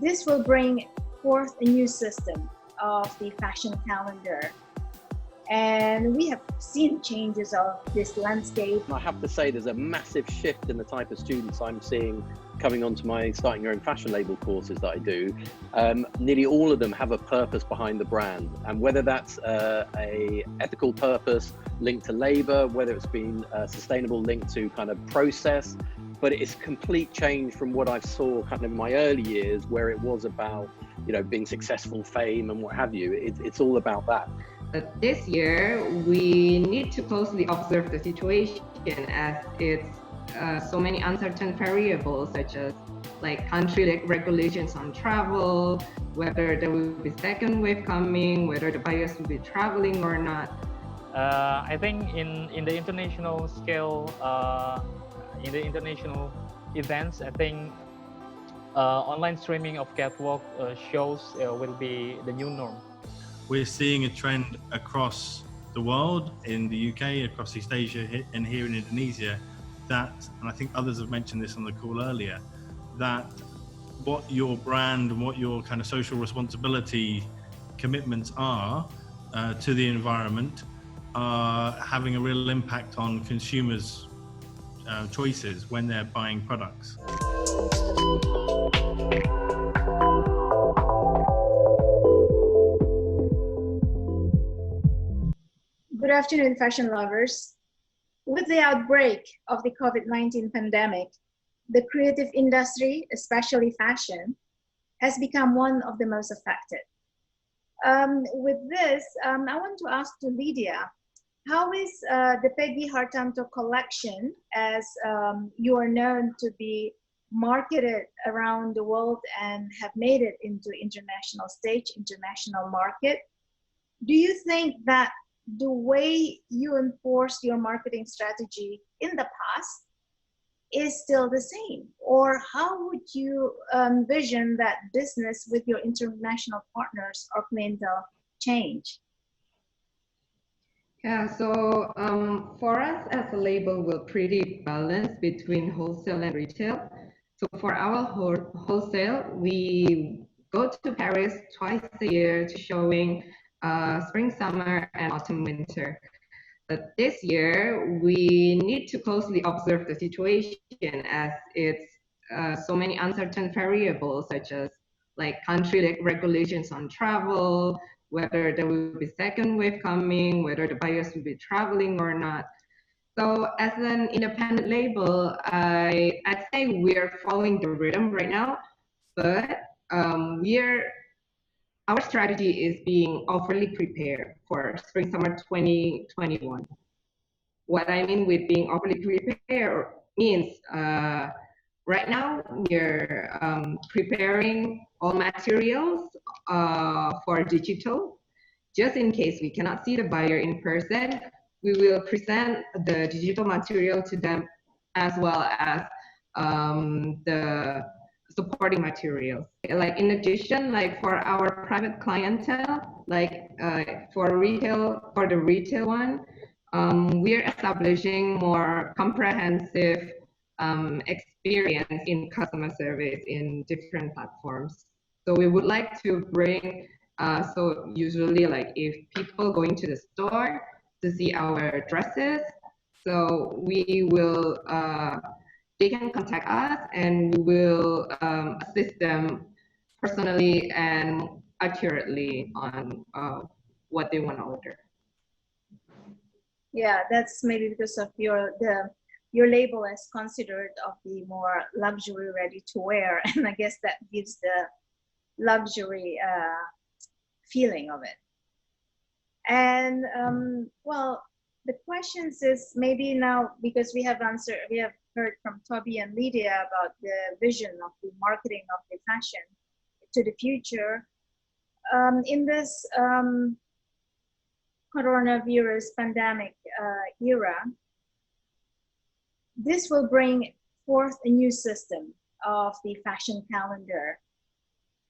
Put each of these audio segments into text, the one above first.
This will bring forth a new system of the fashion calendar. And we have seen changes of this landscape. I have to say there's a massive shift in the type of students I'm seeing coming onto my Starting Your Own Fashion Label courses that I do. Nearly all of them have a purpose behind the brand, and whether that's a ethical purpose linked to labor, whether it's been a sustainable linked to kind of process, but it's complete change from what I saw kind of in my early years, where it was about, you know, being successful, fame and what have you. It's all about that. But this year, we need to closely observe the situation as it's so many uncertain variables, such as like country regulations on travel, whether there will be second wave coming, whether the buyers will be traveling or not. I think in the international scale, in the international events, I think online streaming of catwalk shows will be the new norm. We're seeing a trend across the world, in the UK, across East Asia, and here in Indonesia, that, and I think others have mentioned this on the call earlier, that what your brand and what your kind of social responsibility commitments are to the environment are having a real impact on consumers' choices when they're buying products. Good afternoon, fashion lovers. With the outbreak of the COVID-19 pandemic, the creative industry, especially fashion, has become one of the most affected. With this, I want to ask to Lydia, how is the Peggy Hartanto collection, as you are known to be marketed around the world and have made it into international stage, international market? Do you think that the way you enforced your marketing strategy in the past is still the same? Or how would you envision that business with your international partners or clientele change? Yeah, so for us as a label, we're pretty balanced between wholesale and retail. So for our wholesale, we go to Paris twice a year to showing spring, summer, and autumn, winter. But this year, we need to closely observe the situation as it's so many uncertain variables, such as like country regulations on travel, whether there will be second wave coming, whether the buyers will be traveling or not. So as an independent label, I'd say we're following the rhythm right now, but our strategy is being overly prepared for spring summer 2021. What I mean with being overly prepared means right now we're preparing all materials for digital. Just in case we cannot see the buyer in person, we will present the digital material to them, as well as the supporting materials. Like in addition, like for our private clientele, like for the retail one, we're establishing more comprehensive experience in customer service in different platforms. So we would like to bring, so usually like if people going to the store to see our dresses, so we will, they can contact us and we will assist them personally and accurately on what they want to order. Yeah, that's maybe because of your label is considered of the more luxury ready to wear, and I guess that gives the luxury feeling of it. And well, the questions is maybe now, because we have heard from Toby and Lydia about the vision of the marketing of the fashion to the future. In this coronavirus pandemic era, this will bring forth a new system of the fashion calendar.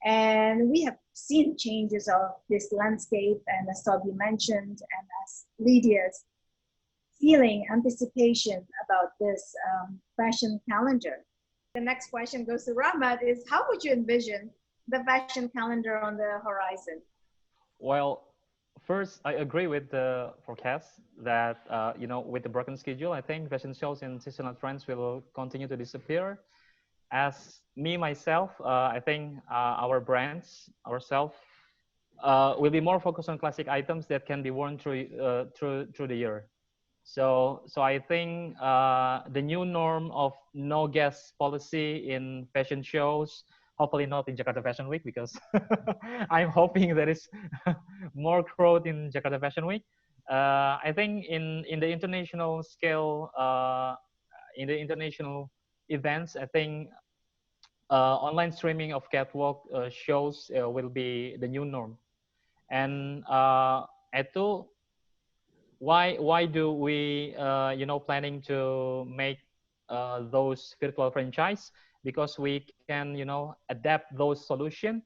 And we have seen changes of this landscape, and as Toby mentioned, and as Lydia's feeling anticipation about this fashion calendar. The next question goes to Rahmat is, how would you envision the fashion calendar on the horizon? Well, first, I agree with the forecast that with the broken schedule, I think fashion shows and seasonal trends will continue to disappear. As me myself, I think our brands ourselves will be more focused on classic items that can be worn through the year. So I think the new norm of no guest policy in fashion shows, hopefully not in Jakarta Fashion Week, because I'm hoping there is more crowd in Jakarta Fashion Week. I think in the international scale, in the international events, I think online streaming of catwalk shows will be the new norm. And itu why do we planning to make those virtual franchise, because we can adapt those solution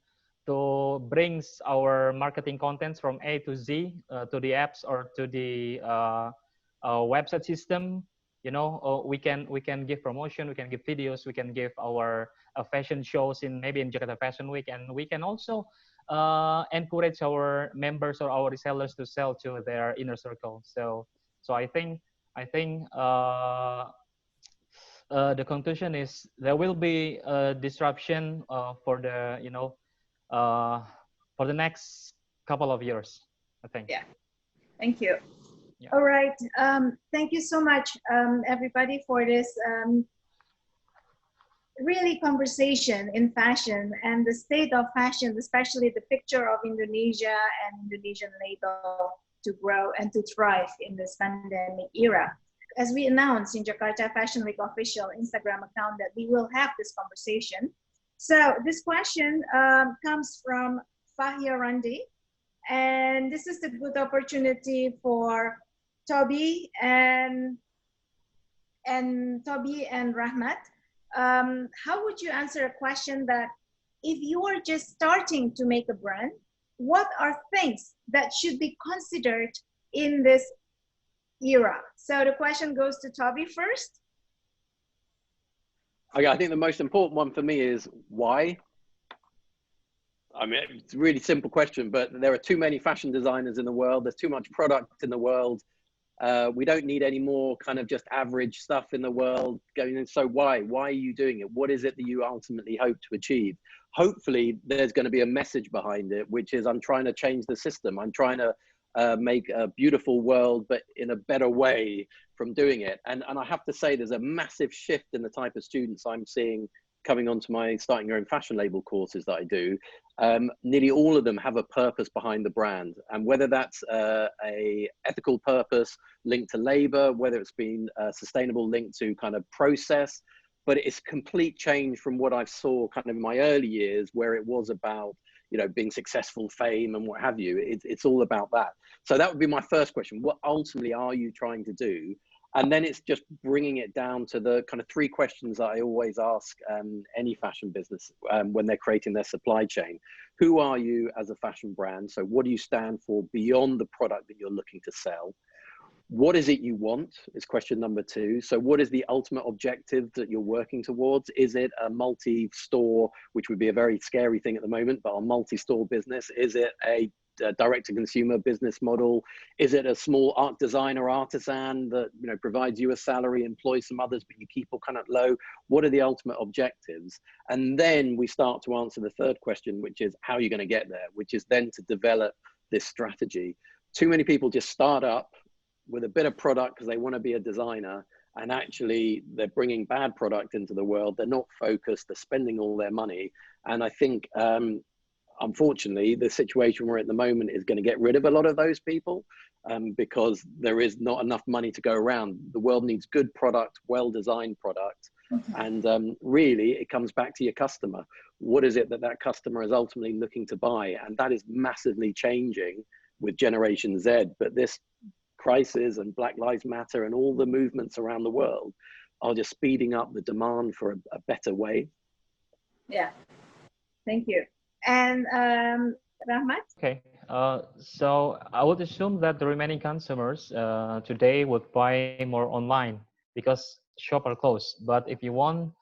to brings our marketing contents from A to Z to the apps or to the website system. We can give promotion, we can give videos, we can give our fashion shows in maybe in Jakarta Fashion Week, and we can also encourage our members or our resellers to sell to their inner circle. So I think the conclusion is there will be a disruption for the for the next couple of years, I think. Yeah, thank you. Yeah. All right, thank you so much, everybody, for this really conversation in fashion and the state of fashion, especially the picture of Indonesia and Indonesian label to grow and to thrive in this pandemic era. As we announced in Jakarta Fashion Week official Instagram account that we will have this conversation. So this question comes from Fahia Randi, and this is a good opportunity for Toby and Rahmat. How would you answer a question that if you are just starting to make a brand, what are things that should be considered in this era? So the question goes to Toby first. Okay, I think the most important one for me is why. I mean, it's a really simple question, but there are too many fashion designers in the world. There's too much product in the world. We don't need any more kind of just average stuff in the world going in. So why are you doing it? What is it that you ultimately hope to achieve? Hopefully there's going to be a message behind it, which is I'm trying to change the system. I'm trying to make a beautiful world, but in a better way from doing it. And I have to say, there's a massive shift in the type of students I'm seeing coming onto my starting your own fashion label courses that I do. Nearly all of them have a purpose behind the brand, and whether that's a ethical purpose linked to labor, whether it's been sustainable linked to kind of process, but it's complete change from what I saw kind of in my early years, where it was about being successful, fame, and what have you. It's all about that. So that would be my first question. What ultimately are you trying to do? And then it's just bringing it down to the kind of three questions that I always ask any fashion business when they're creating their supply chain. Who are you as a fashion brand? So what do you stand for beyond the product that you're looking to sell? What is it you want is question number two. So what is the ultimate objective that you're working towards? Is it a multi-store, which would be a very scary thing at the moment, but a multi-store business? Is it a direct-to-consumer business model? Is it a small art designer artisan that provides you a salary, employs some others, but you keep all kind of low? What are the ultimate objectives? And then we start to answer the third question, which is how are you going to get there, which is then to develop this strategy. Too many people just start up with a bit of product because they want to be a designer, and actually they're bringing bad product into the world. They're not focused, they're spending all their money. And I think unfortunately, the situation we're at the moment is going to get rid of a lot of those people because there is not enough money to go around. The world needs good product, well-designed product. And really, it comes back to your customer. What is it that that customer is ultimately looking to buy? And that is massively changing with Generation Z. But this crisis and Black Lives Matter and all the movements around the world are just speeding up the demand for a better way. Yeah, thank you. And Rahmat? Okay, so I would assume that the remaining consumers today would buy more online because shops are closed. But if you want,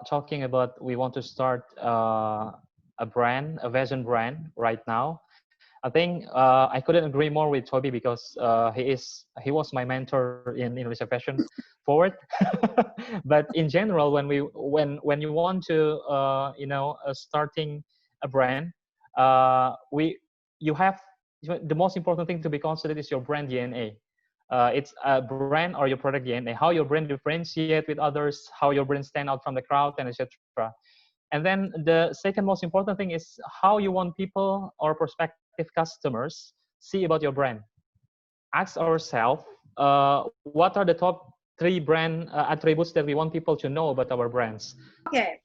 talking about we want to start a a brand, a fashion brand right now. I think I couldn't agree more with Toby because he was my mentor in Indonesia Fashion Forward. But in general, when you want to starting a brand, you have the most important thing to be considered is your brand DNA. It's a brand or your product DNA, how your brand differentiate with others, how your brand stand out from the crowd, and etc. And then the second most important thing is how you want people or prospective customers see about your brand. Ask ourselves, what are the top 3 brand attributes that we want people to know about our brands? Okay,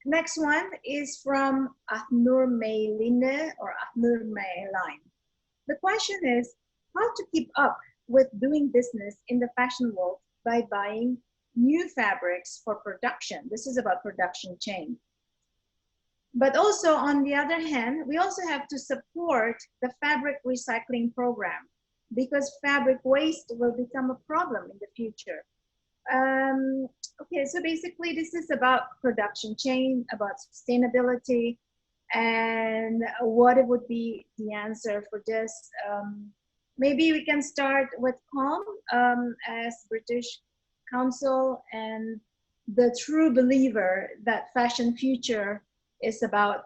next one is from Ahnur Meilinde or Ahnur Meiline. The question is how to keep up with doing business in the fashion world by buying new fabrics for production. This is about production chain. But also, on the other hand, we also have to support the fabric recycling program because fabric waste will become a problem in the future. Okay, so basically this is about production chain, about sustainability, and what it would be the answer for this. Maybe we can start with Colm as British Council and the true believer that fashion future is about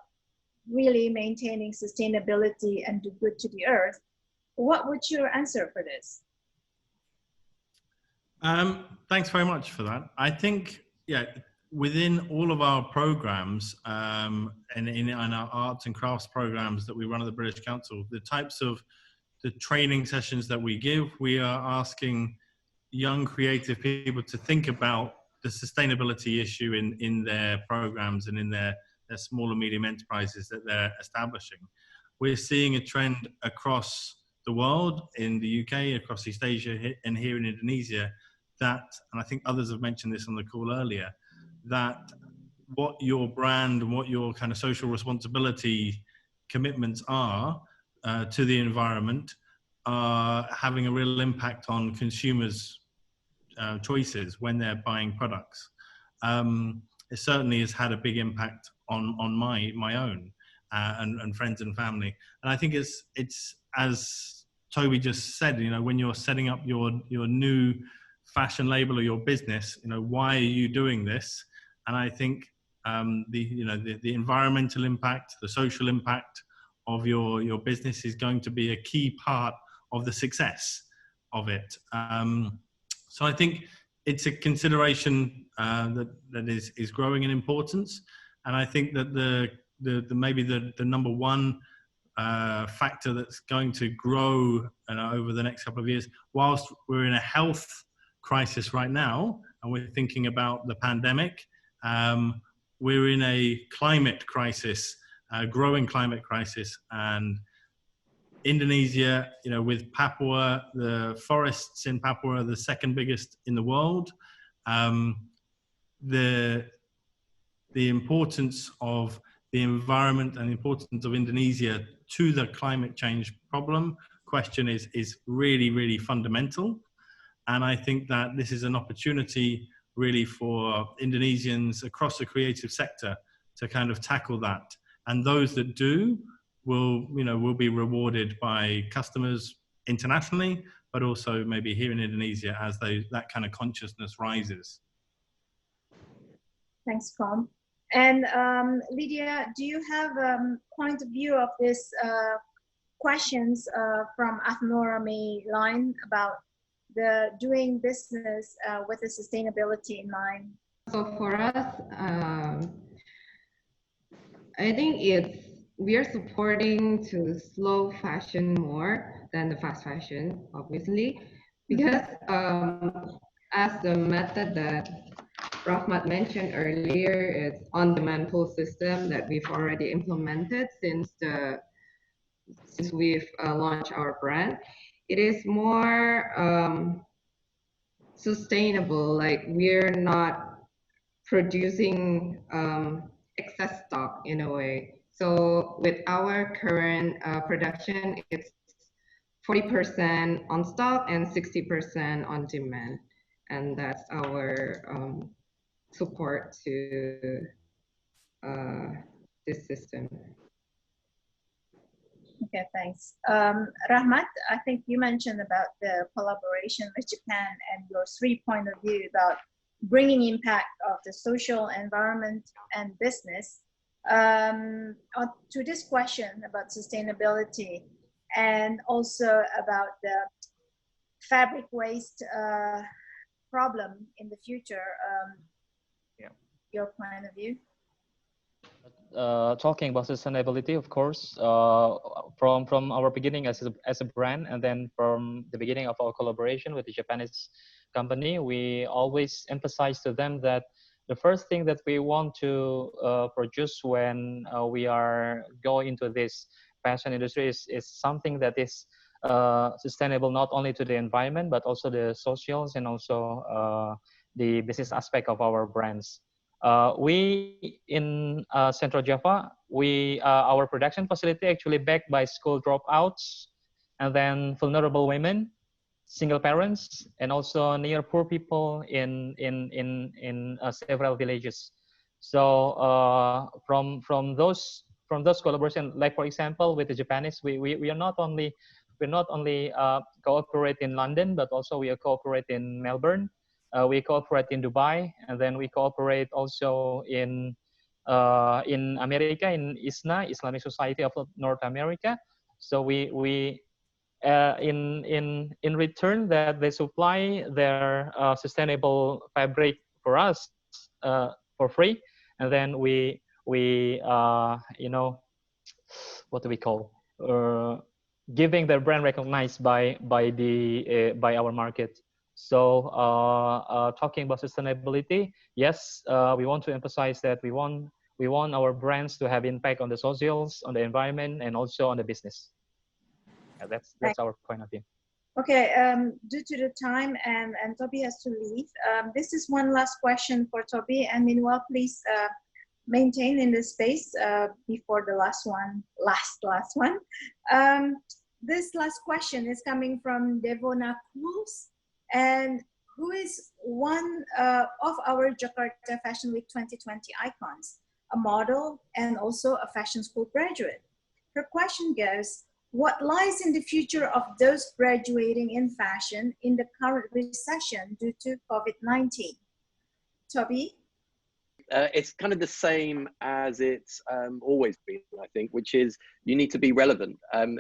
really maintaining sustainability and do good to the earth. What would your answer for this? Thanks very much for that. I think, yeah, within all of our programs and in our arts and crafts programs that we run at the British Council, the types of the training sessions that we give, we are asking young creative people to think about the sustainability issue in their programs and in their small and medium enterprises that they're establishing. We're seeing a trend across the world, in the UK, across East Asia, and here in Indonesia, that, and I think others have mentioned this on the call earlier, that what your brand and what your kind of social responsibility commitments are to the environment are having a real impact on consumers' choices when they're buying products. It certainly has had a big impact on my own and friends and family. And I think it's as Toby just said, you know, when you're setting up your new fashion label or your business, you know, why are you doing this? And I think the environmental impact, the social impact of your business is going to be a key part of the success of it. So I think it's a consideration that is growing in importance, and I think that maybe the number one factor that's going to grow over the next couple of years, whilst we're in a health crisis right now and we're thinking about the pandemic, we're in a climate crisis, a growing climate crisis. And Indonesia, you know, with Papua, the forests in Papua are the second biggest in the world. The importance of the environment and the importance of Indonesia to the climate change question is really, really fundamental. And I think that this is an opportunity really for Indonesians across the creative sector to kind of tackle that. And those that do will be rewarded by customers internationally, but also maybe here in Indonesia as that kind of consciousness rises. Thanks, Colm. And Lydia, do you have a point of view of this questions from Ahnur Meiline about the doing business with the sustainability in mind? So for us, I think we are supporting to slow fashion more than the fast fashion, obviously, because as the method that Rahmat mentioned earlier, it's on-demand pull system that we've already implemented since we've launched our brand. It is more sustainable. Like, we're not producing excess stock in a way. So with our current production, it's 40% on stock and 60% on demand. And that's our support to this system. Okay, thanks. Rahmat, I think you mentioned about the collaboration with Japan and your 3 point of view about bringing impact of the social environment and business. To this question about sustainability and also about the fabric waste problem in the future, your point of view? Talking about sustainability, of course, from our beginning as a brand, and then from the beginning of our collaboration with the Japanese company, we always emphasize to them that the first thing that we want to produce when we are going into this fashion industry is something that is sustainable not only to the environment but also the socials and also the business aspect of our brands. We in Central Java, our production facility actually backed by school dropouts, and then vulnerable women, single parents, and also near poor people in several villages. So from those collaboration, like for example with the Japanese, we are not only cooperate in London, but also we cooperate in Melbourne. We cooperate in Dubai, and then we cooperate also in America, in ISNA, Islamic Society of North America. So we in return that they supply their sustainable fabric for us for free, and then we you know, what do we call, giving their brand recognized by our market. So talking about sustainability, yes, we want to emphasize that we want our brands to have impact on the socials, on the environment, and also on the business. Yeah, that's our point of view. Okay, due to the time and Toby has to leave, this is one last question for Toby, and meanwhile, please maintain in the space before the last one. This last question is coming from Devona Cruz, and who is one of our Jakarta Fashion Week 2020 icons, a model and also a fashion school graduate. Her question goes, what lies in the future of those graduating in fashion in the current recession due to COVID-19? Toby? It's kind of the same as it's always been, I think, which is you need to be relevant.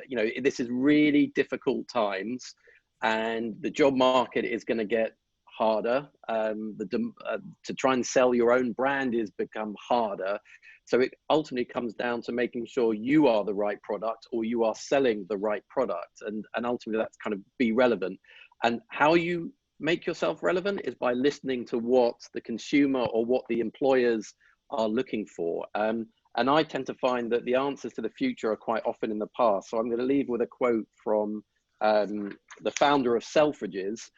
You know, this is really difficult times, and the job market is going to get harder. To try and sell your own brand is become harder. So it ultimately comes down to making sure you are the right product, or you are selling the right product, and ultimately that's kind of be relevant. And how you make yourself relevant is by listening to what the consumer or what the employers are looking for. And I tend to find that the answers to the future are quite often in the past. So I'm going to leave with a quote from the founder of Selfridges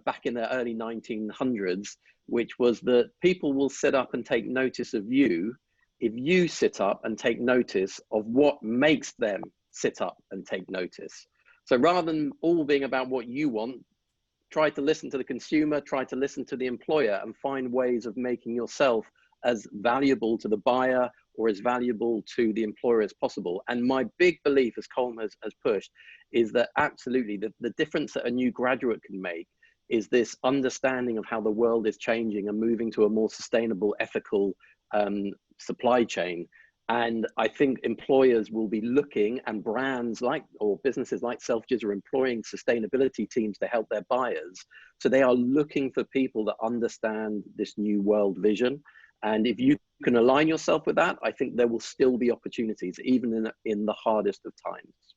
back in the early 1900s, which was that people will sit up and take notice of you if you sit up and take notice of what makes them sit up and take notice. So rather than all being about what you want, try to listen to the consumer, try to listen to the employer, and find ways of making yourself as valuable to the buyer or as valuable to the employer as possible. And my big belief, as Colm has pushed, is that absolutely the difference that a new graduate can make is this understanding of how the world is changing and moving to a more sustainable, ethical supply chain. And I think employers will be looking, and brands like, or businesses like Selfridges are employing sustainability teams to help their buyers. So they are looking for people that understand this new world vision. And if you can align yourself with that, I think there will still be opportunities, even in the hardest of times.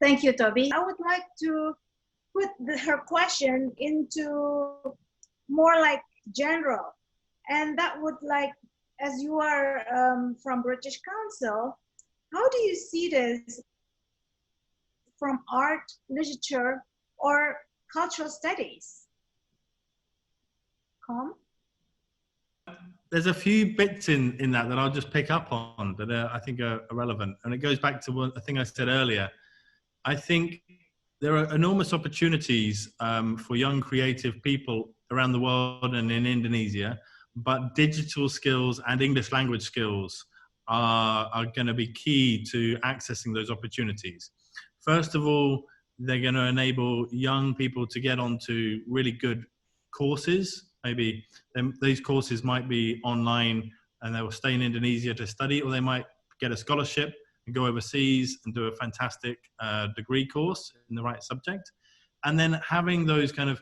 Thank you, Toby. I would like to put her question into more like general. And that would like, as you are from British Council, how do you see this from art, literature, or cultural studies? Colm? There's a few bits in that I'll just pick up on that I think are relevant. And it goes back to a thing I said earlier. I think there are enormous opportunities for young creative people around the world and in Indonesia, but digital skills and English language skills are going to be key to accessing those opportunities. First of all, they're going to enable young people to get onto really good courses. Maybe these courses might be online and they will stay in Indonesia to study, or they might get a scholarship and go overseas and do a fantastic degree course in the right subject. And then having those kind of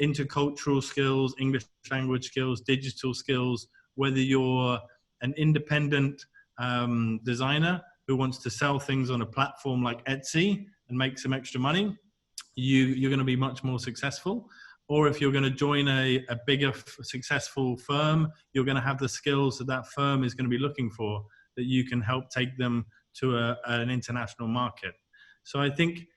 intercultural skills, English language skills, digital skills, whether you're an independent designer who wants to sell things on a platform like Etsy and make some extra money, you're going to be much more successful. Or if you're going to join a bigger successful firm, you're going to have the skills that that firm is going to be looking for, that you can help take them to an international market. So I think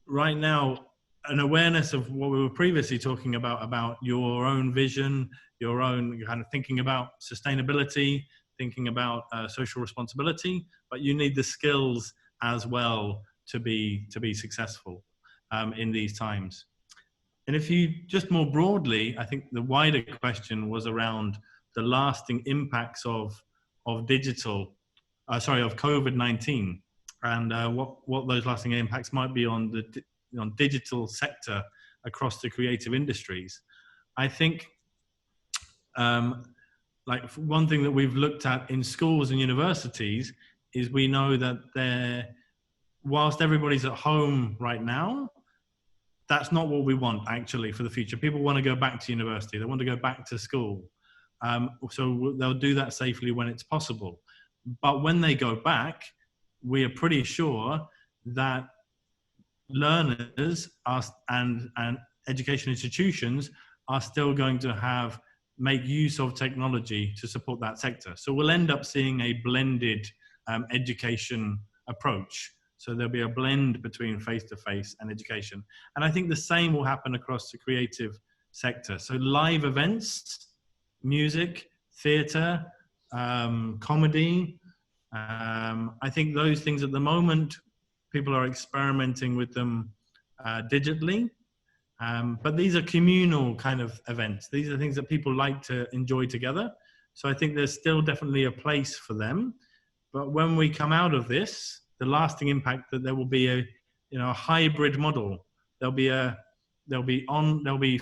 right now, an awareness of what we were previously talking about your own vision, your own kind of thinking about sustainability, thinking about social responsibility, but you need the skills as well to be successful in these times. And if you just more broadly, I think the wider question was around the lasting impacts of COVID-19, and what those lasting impacts might be on the digital sector across the creative industries. I think like one thing that we've looked at in schools and universities is we know that whilst everybody's at home right now, that's not what we want actually for the future. People want to go back to university. They want to go back to school. So they'll do that safely when it's possible. But when they go back, we are pretty sure that learners and education institutions are still going to make use of technology to support that sector. So we'll end up seeing a blended education approach. So there'll be a blend between face-to-face and education. And I think the same will happen across the creative sector. So live events, music, theatre, comedy, I think those things at the moment, people are experimenting with them digitally. But these are communal kind of events. These are things that people like to enjoy together. So I think there's still definitely a place for them. But when we come out of this, the lasting impact that there will be a hybrid model. There'll be the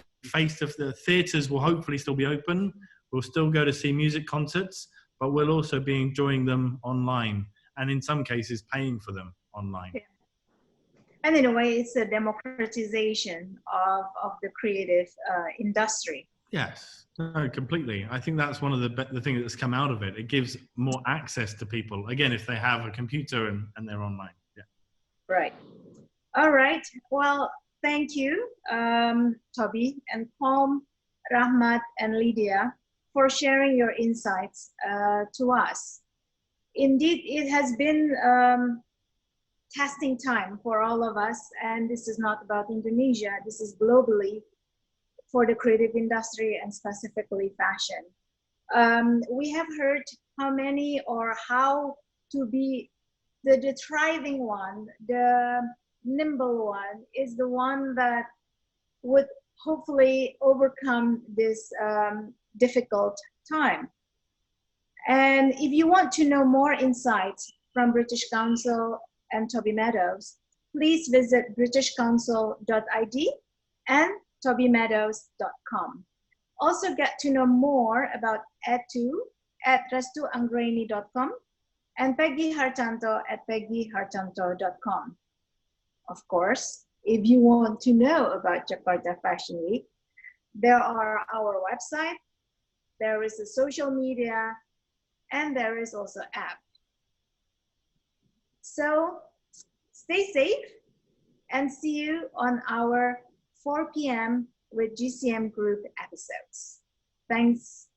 theatres will hopefully still be open. We'll still go to see music concerts, but we'll also be enjoying them online, and in some cases paying for them online. Yeah. And in a way, it's a democratization of the creative industry. Yes, no, completely. I think that's one of the things that's come out of it. It gives more access to people, again, if they have a computer and they're online. Yeah. Right. All right. Well, thank you, Toby and Colm, Rahmat and Lydia, for sharing your insights to us. Indeed, it has been testing time for all of us, and this is not about Indonesia, this is globally for the creative industry and specifically fashion. We have heard how many or how to be the thriving one, the nimble one is the one that would hopefully overcome this difficult time. And if you want to know more insights from British Council and Toby Meadows, please visit britishcouncil.id and tobymeadows.com. Also get to know more about Edu at restuanggraini.com and Peggy Hartanto at peggyhartanto.com. Of course, if you want to know about Jakarta Fashion Week, there are our website, there is a social media, and there is also app. So stay safe and see you on our 4 p.m. with GCM Group episodes. Thanks.